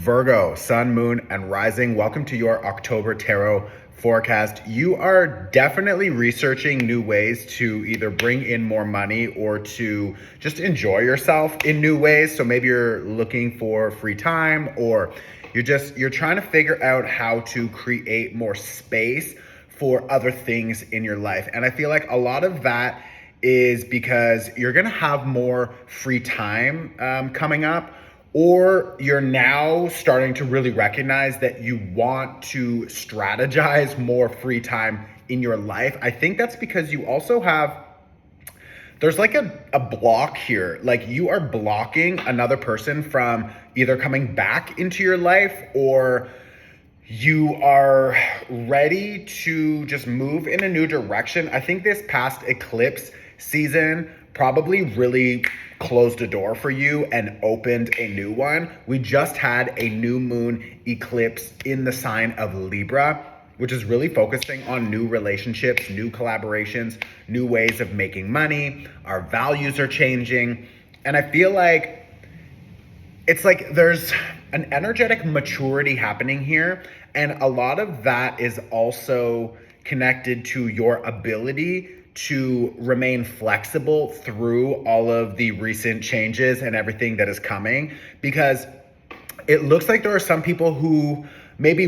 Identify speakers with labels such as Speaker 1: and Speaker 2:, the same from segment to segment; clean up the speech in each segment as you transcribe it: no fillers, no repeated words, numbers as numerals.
Speaker 1: Virgo, sun, moon, and rising. Welcome to your October tarot forecast. You are definitely researching new ways to either bring in more money or to just enjoy yourself in new ways. So maybe you're looking for free time, or you're trying to figure out how to create more space for other things in your life. And I feel like a lot of that is because you're going to have more free time coming up, or you're now starting to really recognize that you want to strategize more free time in your life. I think that's because you also there's like a block here. Like you are blocking another person from either coming back into your life, or you are ready to just move in a new direction. I think this past eclipse season probably really closed a door for you and opened a new one. We just had a new moon eclipse in the sign of Libra, which is really focusing on new relationships, new collaborations, new ways of making money. Our values are changing. And I feel like it's like there's an energetic maturity happening here. And a lot of that is also connected to your ability to remain flexible through all of the recent changes and everything that is coming. Because it looks like there are some people who maybe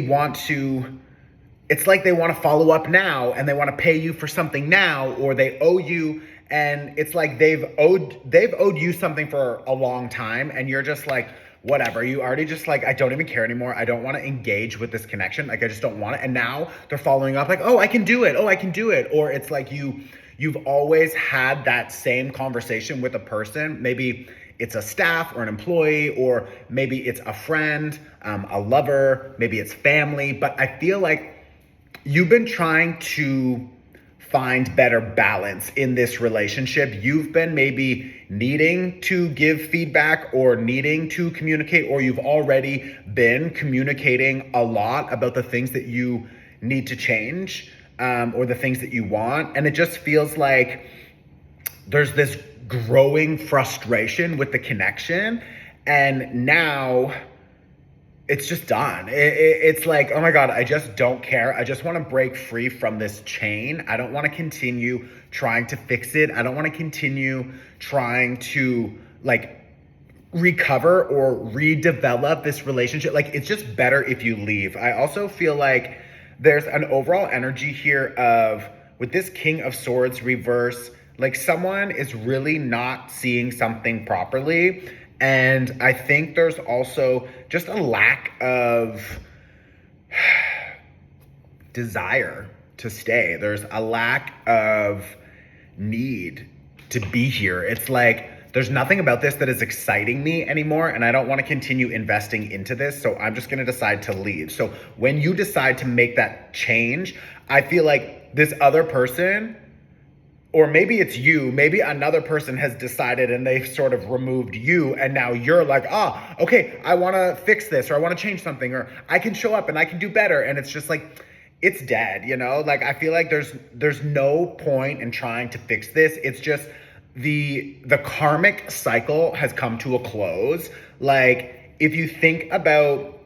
Speaker 1: it's like they want to follow up now and they want to pay you for something now, or they owe you, and it's like they've owed you something for a long time, and you're just like, whatever, you already just like, I don't even care anymore. I don't want to engage with this connection. Like, I just don't want it. And now they're following up like, oh, I can do it. Oh, I can do it. Or it's like you've always had that same conversation with a person. Maybe it's a staff or an employee, or maybe it's a friend, a lover, maybe it's family. But I feel like you've been trying to find better balance in this relationship. You've been maybe needing to give feedback or needing to communicate, or you've already been communicating a lot about the things that you need to change, or the things that you want. And it just feels like there's this growing frustration with the connection. And now it's just done. It's like, oh my God, I just don't care. I just want to break free from this chain. I don't want to continue trying to fix it. I don't want to continue trying to like recover or redevelop this relationship. Like, it's just better if you leave. I also feel like there's an overall energy here of, with this King of Swords reverse, like someone is really not seeing something properly. And I think there's also just a lack of desire to stay. There's a lack of need to be here. It's like, there's nothing about this that is exciting me anymore, and I don't want to continue investing into this, so I'm just going to decide to leave. So when you decide to make that change, I feel like this other person, or maybe it's you, maybe another person has decided and they've sort of removed you, and now you're like, okay, I want to fix this, or I want to change something, or I can show up and I can do better. And it's just like, it's dead, you know? Like, I feel like there's no point in trying to fix this. It's just the karmic cycle has come to a close. Like, if you think about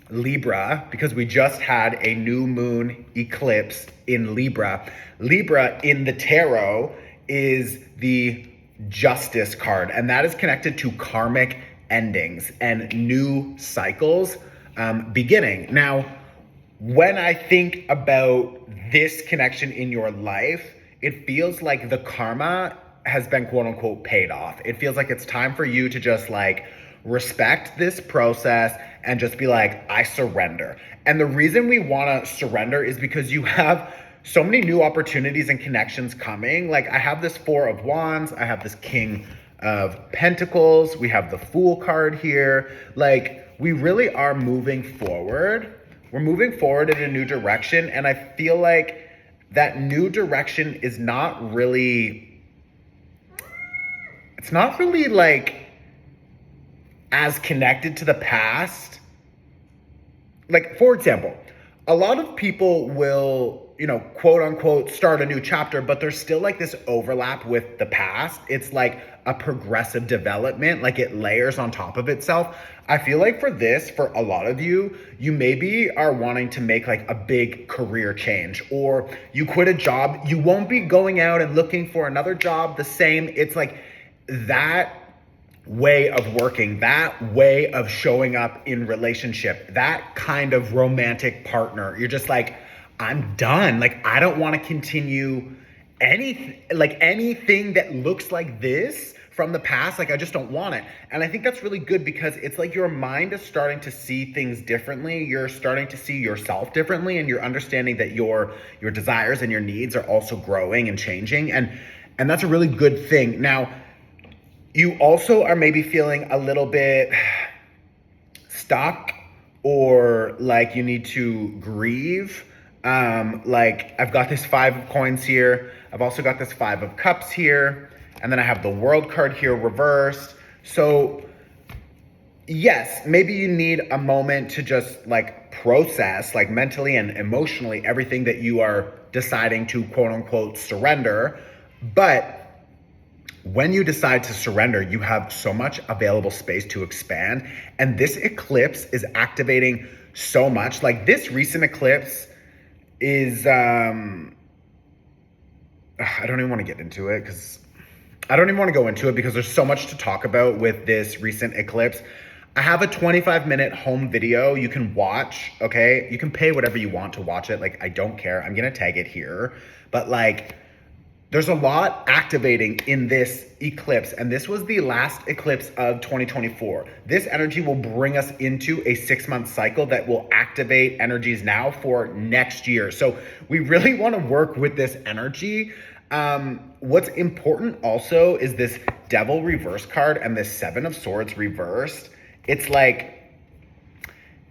Speaker 1: Libra, because we just had a new moon eclipse in Libra. Libra in the tarot is the Justice card, and that is connected to karmic endings and new cycles beginning. Now, when I think about this connection in your life, it feels like the karma has been quote unquote paid off. It feels like it's time for you to just like respect this process and just be like, I surrender. And the reason we want to surrender is because you have so many new opportunities and connections coming. Like, I have this Four of Wands, I have this King of Pentacles, we have the Fool card here. Like, we really are moving forward. We're moving forward in a new direction. And I feel like that new direction is not really, it's not really like as connected to the past. Like, for example, a lot of people will, quote unquote, start a new chapter, but there's still like this overlap with the past. It's like a progressive development, like it layers on top of itself. I feel like for this, for a lot of you, you maybe are wanting to make like a big career change, or you quit a job. You won't be going out and looking for another job the same. It's like that way of working, that way of showing up in relationship, that kind of romantic partner. You're just like, I'm done. Like, I don't want to continue anything that looks like this from the past. Like, I just don't want it. And I think that's really good, because it's like your mind is starting to see things differently. You're starting to see yourself differently, and you're understanding that your desires and your needs are also growing and changing. And that's a really good thing. Now, you also are maybe feeling a little bit stuck, or like you need to grieve. Like, I've got this 5 of coins here. I've also got this 5 of cups here. And then I have the World card here reversed. So yes, maybe you need a moment to just like process, like mentally and emotionally, everything that you are deciding to quote unquote surrender. But when you decide to surrender, you have so much available space to expand. And this eclipse is activating so much. Like, this recent eclipse is, I don't even want to get into it, because I don't even want to go into it because there's so much to talk about with this recent eclipse. I have a 25-minute home video you can watch, okay? You can pay whatever you want to watch it. Like, I don't care. I'm going to tag it here. But like, there's a lot activating in this eclipse, and this was the last eclipse of 2024. This energy will bring us into a 6-month cycle that will activate energies now for next year. So we really want to work with this energy. What's important also is this Devil reverse card and this 7 of Swords reversed. It's like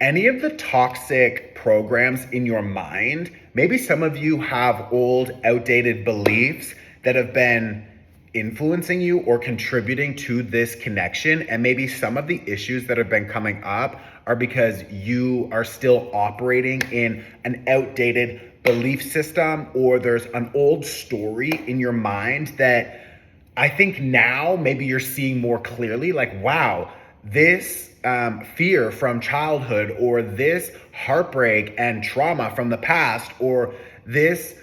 Speaker 1: any of the toxic programs in your mind. Maybe some of you have old, outdated beliefs that have been influencing you or contributing to this connection. And maybe some of the issues that have been coming up are because you are still operating in an outdated belief system, or there's an old story in your mind that I think now maybe you're seeing more clearly. Like, wow, this fear from childhood, or this heartbreak and trauma from the past, or this,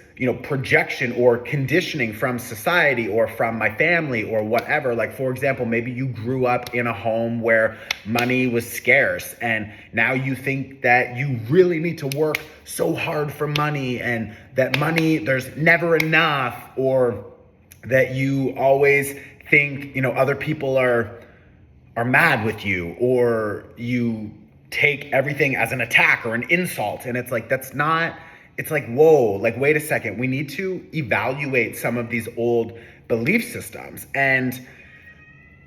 Speaker 1: projection or conditioning from society or from my family or whatever. Like, for example, maybe you grew up in a home where money was scarce, and now you think that you really need to work so hard for money, and that money, there's never enough, or that you always think, other people are mad with you, or you take everything as an attack or an insult. And it's like, it's like, whoa, like, wait a second. We need to evaluate some of these old belief systems. And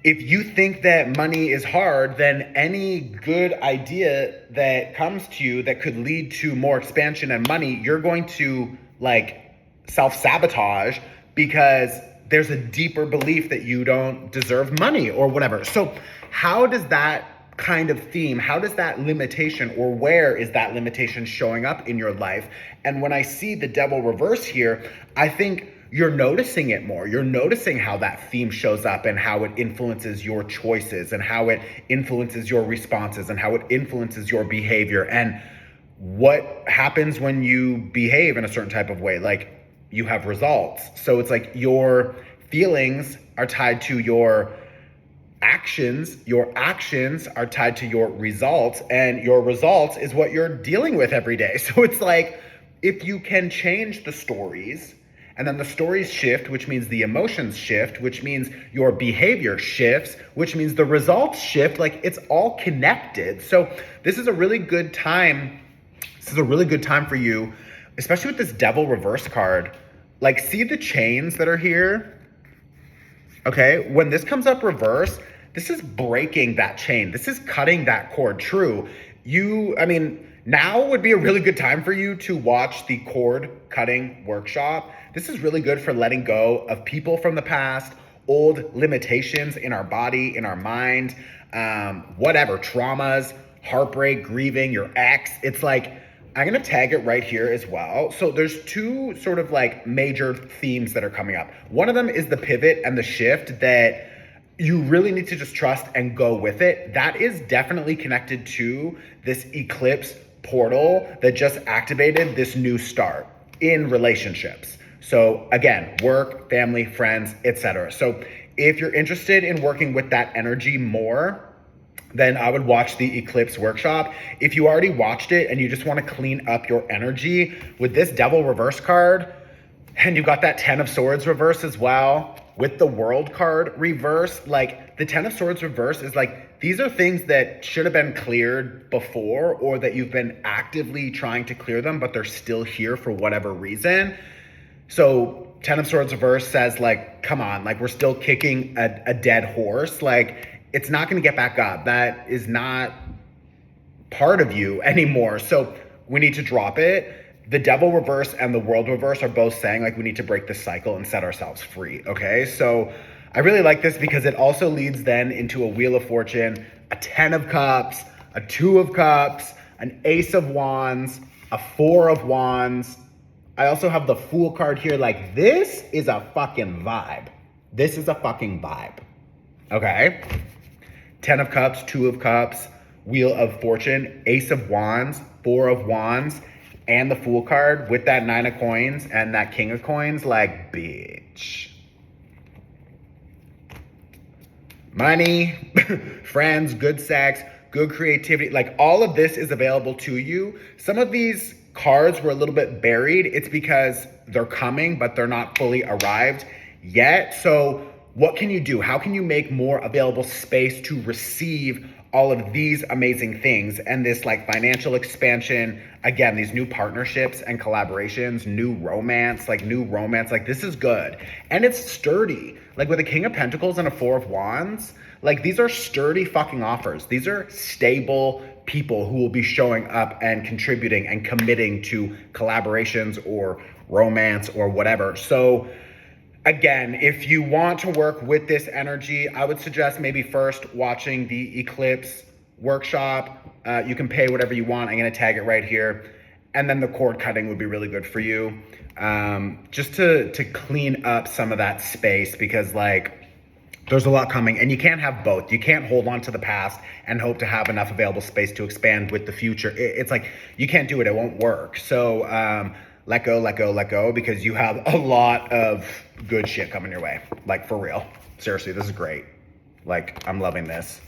Speaker 1: if you think that money is hard, then any good idea that comes to you that could lead to more expansion and money, you're going to like self-sabotage, because there's a deeper belief that you don't deserve money or whatever. So how does that kind of theme, how does that limitation, or where is that limitation showing up in your life? And when I see the Devil reverse here, I think you're noticing it more. You're noticing how that theme shows up, and how it influences your choices, and how it influences your responses, and how it influences your behavior, and what happens when you behave in a certain type of way. Like, you have results. So it's like your feelings are tied to your actions are tied to your results, and your results is what you're dealing with every day. So it's like, if you can change the stories, and then the stories shift, which means the emotions shift, which means your behavior shifts, which means the results shift, like, it's all connected. So this is a really good time. This is a really good time for you, especially with this Devil reverse card. Like, see the chains that are here? Okay, when this comes up reverse, this is breaking that chain. This is cutting that cord. True. Now would be a really good time for you to watch the cord cutting workshop. This is really good for letting go of people from the past, old limitations in our body, in our mind, whatever, traumas, heartbreak, grieving, your ex. It's like, I'm going to tag it right here as well. So there's 2 sort of like major themes that are coming up. One of them is the pivot and the shift that you really need to just trust and go with it. That is definitely connected to this eclipse portal that just activated this new start in relationships. So again, work, family, friends, etc. So if you're interested in working with that energy more, then I would watch the Eclipse workshop. If you already watched it and you just want to clean up your energy with this Devil reverse card, and you got that 10 of Swords reverse as well, with the World card reverse, like the 10 of Swords reverse is like, these are things that should have been cleared before, or that you've been actively trying to clear them, but they're still here for whatever reason. So 10 of Swords reverse says like, come on, like we're still kicking a dead horse. Like it's not going to get back up. That is not part of you anymore. So we need to drop it. The Devil reverse and the World reverse are both saying like we need to break this cycle and set ourselves free. Okay. So I really like this because it also leads then into a Wheel of Fortune, a 10 of Cups, a 2 of Cups, an Ace of Wands, a 4 of Wands. I also have the Fool card here. Like this is a fucking vibe. This is a fucking vibe. Okay. 10 of Cups, 2 of Cups, Wheel of Fortune, Ace of Wands, 4 of Wands, and the Fool card with that 9 of Coins and that King of Coins. Like, bitch. Money, friends, good sex, good creativity. Like all of this is available to you. Some of these cards were a little bit buried. It's because they're coming, but they're not fully arrived yet. So what can you do? How can you make more available space to receive all of these amazing things and this like financial expansion? Again, these new partnerships and collaborations, new romance, like this is good. And it's sturdy. Like with a King of Pentacles and a 4 of Wands, like these are sturdy fucking offers. These are stable people who will be showing up and contributing and committing to collaborations or romance or whatever. So again, if you want to work with this energy, I would suggest maybe first watching the Eclipse workshop. You can pay whatever you want. I'm going to tag it right here. And then the cord cutting would be really good for you. Just to clean up some of that space, because like there's a lot coming and you can't have both. You can't hold on to the past and hope to have enough available space to expand with the future. It's like, you can't do it. It won't work. So, let go, because you have a lot of good shit coming your way. Like for real. Seriously, this is great. Like, I'm loving this.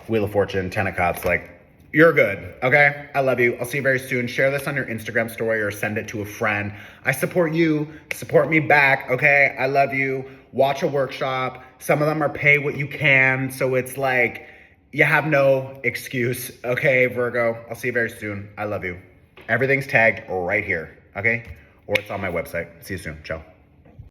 Speaker 1: Wheel of Fortune, 10 of Cups, like, you're good, okay? I love you. I'll see you very soon. Share this on your Instagram story or send it to a friend. I support you. Support me back, okay? I love you. Watch a workshop. Some of them are pay what you can. So it's like, you have no excuse, okay, Virgo? I'll see you very soon. I love you. Everything's tagged right here. Okay? Or it's on my website. See you soon. Ciao.